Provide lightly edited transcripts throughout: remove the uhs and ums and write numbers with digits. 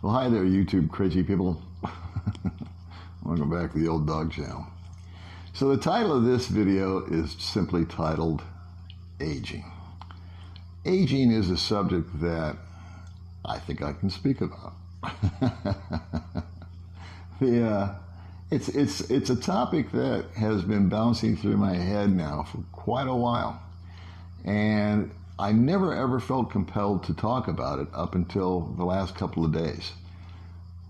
Well, hi there, YouTube crazy people. Welcome back to the Old Dog Channel. So the title of this video is simply titled Aging. Aging is a subject that I think I can speak about. It's a topic that has been bouncing through my head now for quite a while. And I never ever felt compelled to talk about it up until the last couple of days.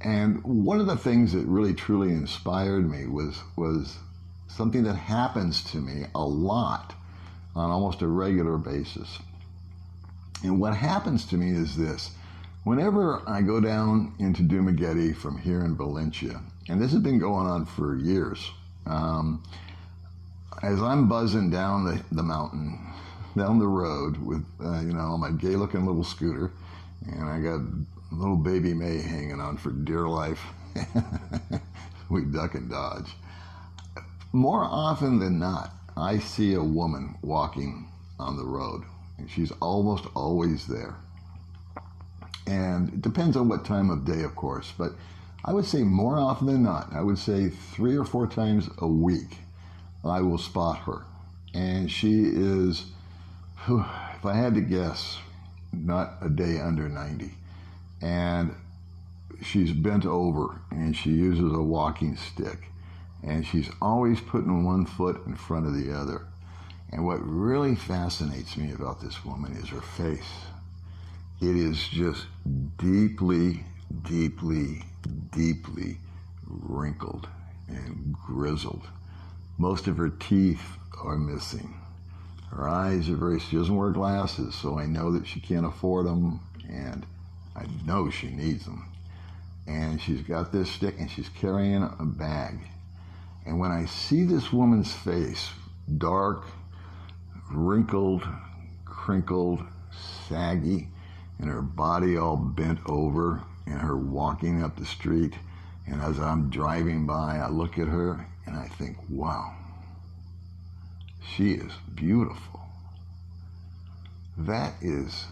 And one of the things that really truly inspired me was something that happens to me a lot on almost a regular basis. And what happens to me is this. Whenever I go down into Dumaguete from here in Valencia, and this has been going on for years, as I'm buzzing down the mountain, down the road with, on my gay-looking little scooter, and I got little baby May hanging on for dear life. We duck and dodge. More often than not, I see a woman walking on the road, and she's almost always there. And it depends on what time of day, of course, but I would say more often than not, I would say 3 or 4 times a week, I will spot her. And she is, if I had to guess, not a day under 90. And she's bent over and she uses a walking stick. And she's always putting one foot in front of the other. And what really fascinates me about this woman is her face. It is just deeply, deeply, deeply wrinkled and grizzled. Most of her teeth are missing. Her eyes are she doesn't wear glasses, so I know that she can't afford them, and I know she needs them. And she's got this stick, and she's carrying a bag. And when I see this woman's face, dark, wrinkled, crinkled, saggy, and her body all bent over, and her walking up the street, and as I'm driving by, I look at her, and I think, wow, she is beautiful. That is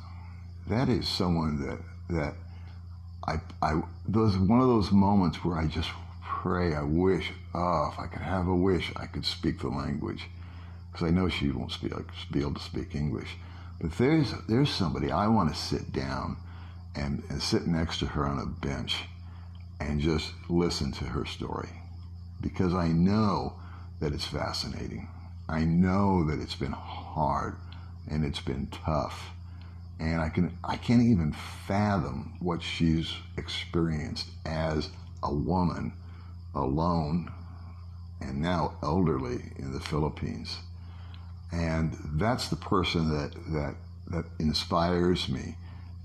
someone that one of those moments where I just pray, I wish, if I could have a wish, I could speak the language, because I know she won't be able to speak English. But there's somebody I want to sit down and sit next to her on a bench and just listen to her story, because I know that it's fascinating. I know that it's been hard and it's been tough, and I can't even fathom what she's experienced as a woman alone and now elderly in the Philippines. And that's the person that inspires me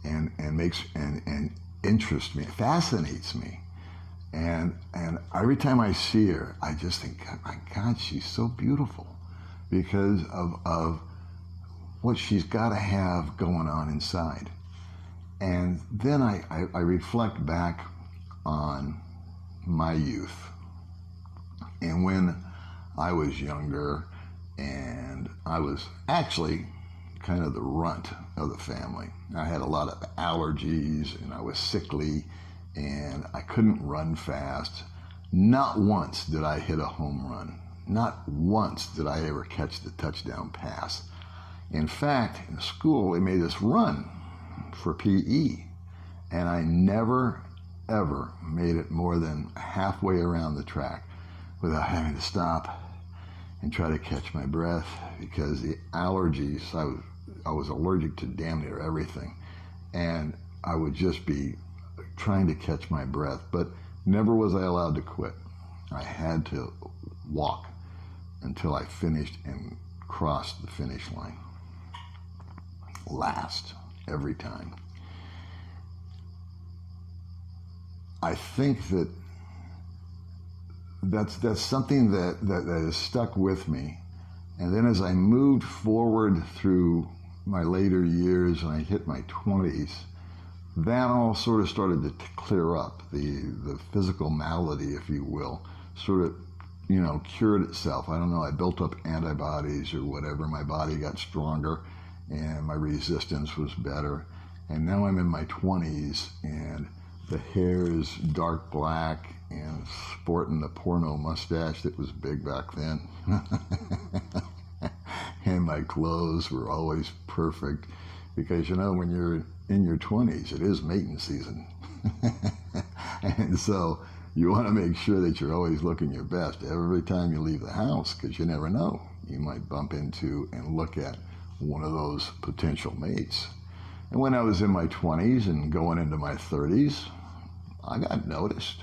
and makes and interests me, fascinates me. And every time I see her, I just think, my God, she's so beautiful, because of what she's got to have going on inside. And then I reflect back on my youth, and when I was younger, and I was actually kind of the runt of the family. I had a lot of allergies, and I was sickly, and I couldn't run fast. Not once did I hit a home run. Not once did I ever catch the touchdown pass. In fact, in school, they made us run for PE, and I never, ever made it more than halfway around the track without having to stop and try to catch my breath, because the allergies, I was allergic to damn near everything, and I would just be trying to catch my breath, but never was I allowed to quit. I had to walk until I finished and crossed the finish line. Last, every time. I think that's something that has stuck with me. And then as I moved forward through my later years and I hit my 20s, that all sort of started to clear up. The physical malady, if you will, sort of, cured itself. I don't know, I built up antibodies or whatever. My body got stronger and my resistance was better. And now I'm in my 20s, and the hair is dark black and sporting the porno mustache that was big back then. And my clothes were always perfect because, you know, when you're in your 20s, it is mating season. And so you want to make sure that you're always looking your best every time you leave the house, because you never know. You might bump into and look at one of those potential mates. And when I was in my 20s and going into my 30s, I got noticed.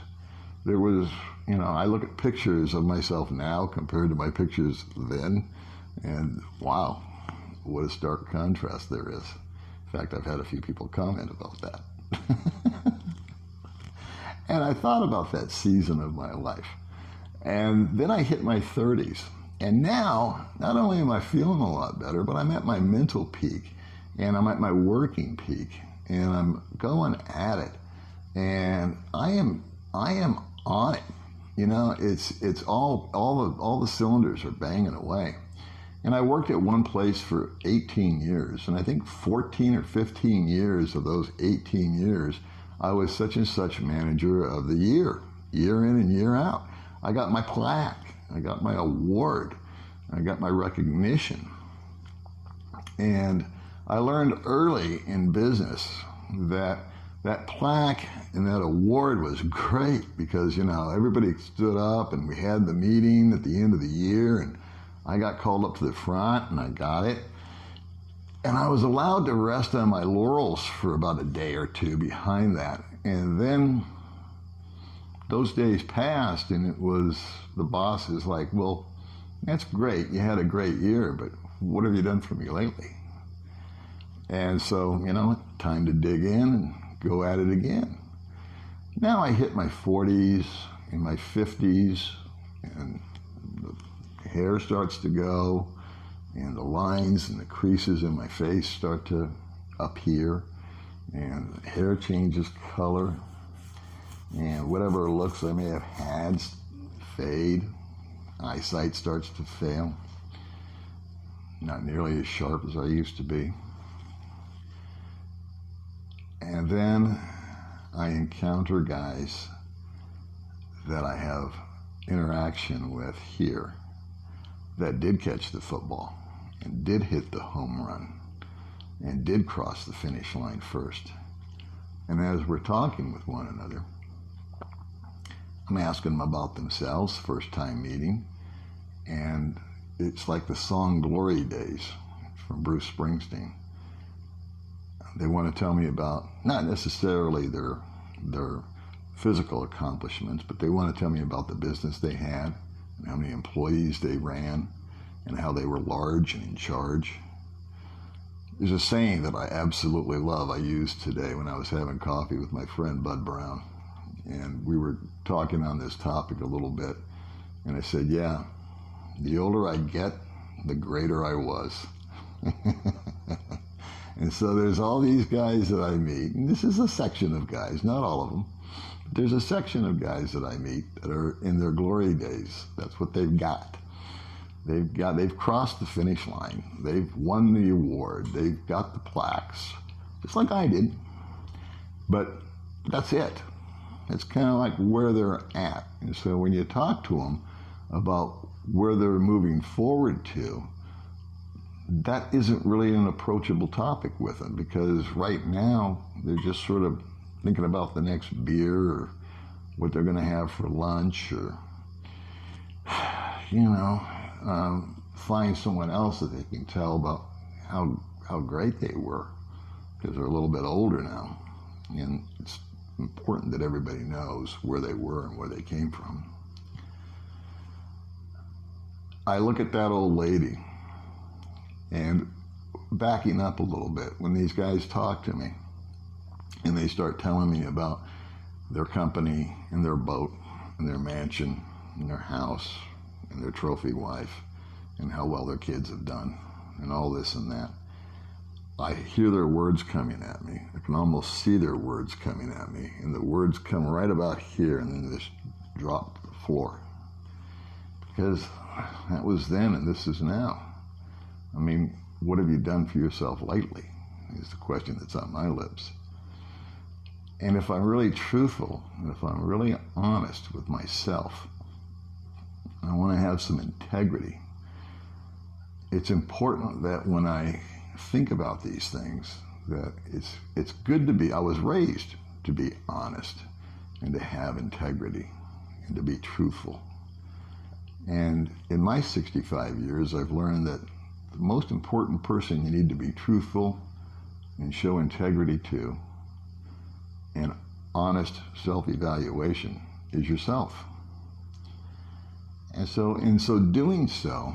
There was, you know, I look at pictures of myself now compared to my pictures then, and wow, what a stark contrast there is. In fact, I've had a few people comment about that. And I thought about that season of my life. And then I hit my 30s. And now, not only am I feeling a lot better, but I'm at my mental peak. And I'm at my working peak. And I'm going at it. And I am on it. You know, it's all the cylinders are banging away. And I worked at one place for 18 years. And I think 14 or 15 years of those 18 years, I was such and such manager of the year in and year out. I got my plaque, I got my award, I got my recognition. And I learned early in business that that plaque and that award was great because, you know, everybody stood up and we had the meeting at the end of the year, and I got called up to the front and I got it. And I was allowed to rest on my laurels for about a day or two behind that. And then those days passed, and it was, the boss is like, well, that's great. You had a great year, but what have you done for me lately? And so, you know, time to dig in and go at it again. Now I hit my 40s and my 50s, and the hair starts to go, and the lines and the creases in my face start to appear, and the hair changes color, and whatever looks I may have had fade. Eyesight starts to fail. Not nearly as sharp as I used to be. And then I encounter guys that I have interaction with here that did catch the football and did hit the home run and did cross the finish line first. And as we're talking with one another, I'm asking them about themselves, first time meeting, and it's like the song Glory Days from Bruce Springsteen. They want to tell me about, not necessarily their physical accomplishments, but they want to tell me about the business they had and how many employees they ran and how they were large and in charge. There's a saying that I absolutely love I used today when I was having coffee with my friend Bud Brown. And we were talking on this topic a little bit. And I said, yeah, the older I get, the greater I was. And so there's all these guys that I meet. And this is a section of guys, not all of them. But there's a section of guys that I meet that are in their glory days. That's what they've got. They've crossed the finish line. They've won the award. They've got the plaques, just like I did. But that's it. It's kind of like where they're at. And so when you talk to them about where they're moving forward to, that isn't really an approachable topic with them, because right now they're just sort of thinking about the next beer or what they're going to have for lunch, or, you know, find someone else that they can tell about how great they were, because they're a little bit older now. And it's important that everybody knows where they were and where they came from. I look at that old lady, and backing up a little bit, when these guys talk to me and they start telling me about their company and their boat and their mansion and their house and their trophy wife and how well their kids have done and all this and that, I hear their words coming at me. I can almost see their words coming at me, and the words come right about here and then just drop to the floor. Because that was then and this is now. I mean, what have you done for yourself lately is the question that's on my lips. And if I'm really truthful, and if I'm really honest with myself, I want to have some integrity. It's important that when I think about these things, that it's good to be, I was raised to be honest and to have integrity and to be truthful. And in my 65 years, I've learned that the most important person you need to be truthful and show integrity to and honest self-evaluation is yourself. And so in so doing so,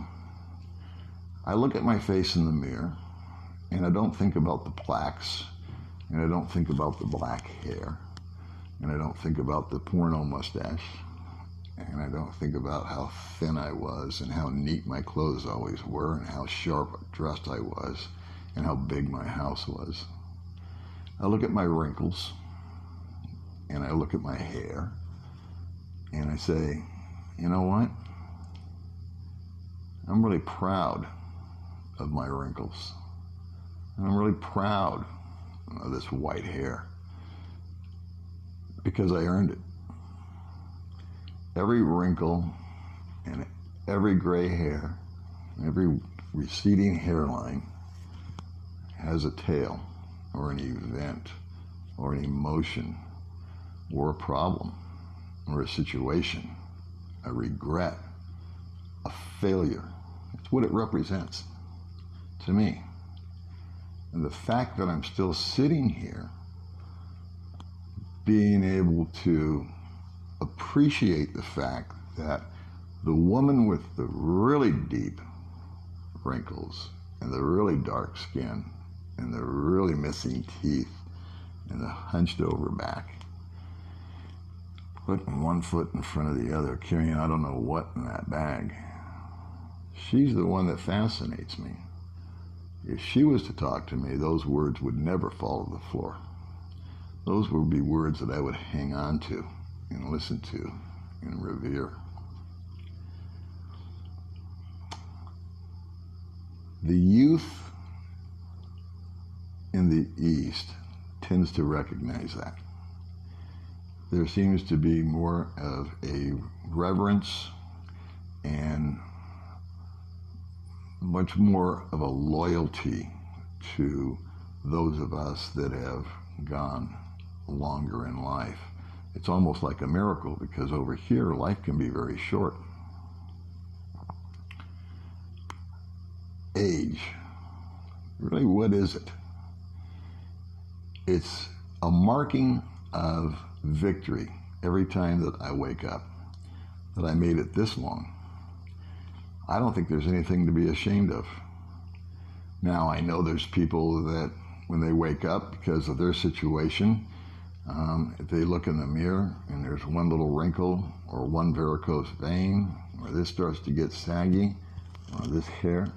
I look at my face in the mirror and I don't think about the plaques, and I don't think about the black hair, and I don't think about the porno mustache, and I don't think about how thin I was and how neat my clothes always were and how sharp dressed I was and how big my house was. I look at my wrinkles and I look at my hair and I say, you know what? I'm really proud of my wrinkles. And I'm really proud of this white hair because I earned it. Every wrinkle and every gray hair, every receding hairline has a tale or an event or an emotion or a problem or a situation, a regret, a failure. It's what it represents to me. And the fact that I'm still sitting here being able to appreciate the fact that the woman with the really deep wrinkles and the really dark skin and the really missing teeth and the hunched over back, putting one foot in front of the other, carrying I don't know what in that bag, she's the one that fascinates me. If she was to talk to me, those words would never fall to the floor. Those would be words that I would hang on to and listen to and revere. The youth in the East tends to recognize that. There seems to be more of a reverence and much more of a loyalty to those of us that have gone longer in life. It's almost like a miracle because over here life can be very short. Age, really, what is it? It's a marking of victory every time that I wake up, that I made it this long. I don't think there's anything to be ashamed of. Now, I know there's people that when they wake up because of their situation, if they look in the mirror and there's one little wrinkle or one varicose vein, or this starts to get saggy, or this hair,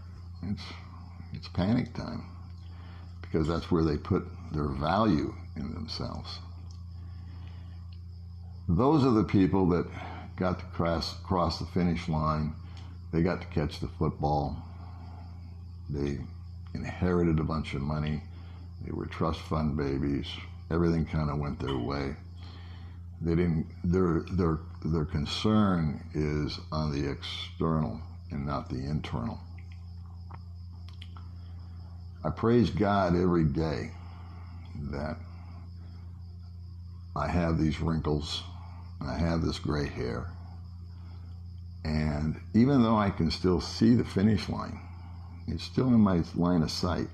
it's panic time because that's where they put their value in themselves. Those are the people that got to cross the finish line. They got to catch the football. They inherited a bunch of money. They were trust fund babies. Everything kind of went their way. They didn't. Their concern is on the external and not the internal. I praise God every day that I have these wrinkles, and I have this gray hair, and even though I can still see the finish line, it's still in my line of sight.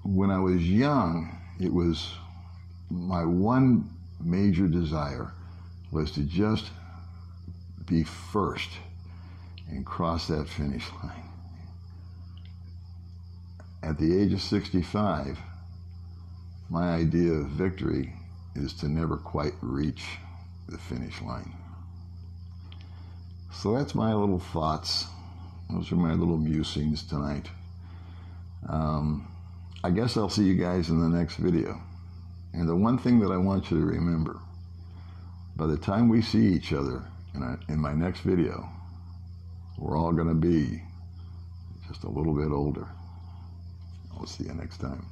When I was young, it was my one major desire was to just be first and cross that finish line. At the age of 65, my idea of victory is to never quite reach the finish line. So that's my little thoughts. Those are my little musings tonight. I guess I'll see you guys in the next video. And the one thing that I want you to remember, by the time we see each other in my next video, we're all going to be just a little bit older. I'll see you next time.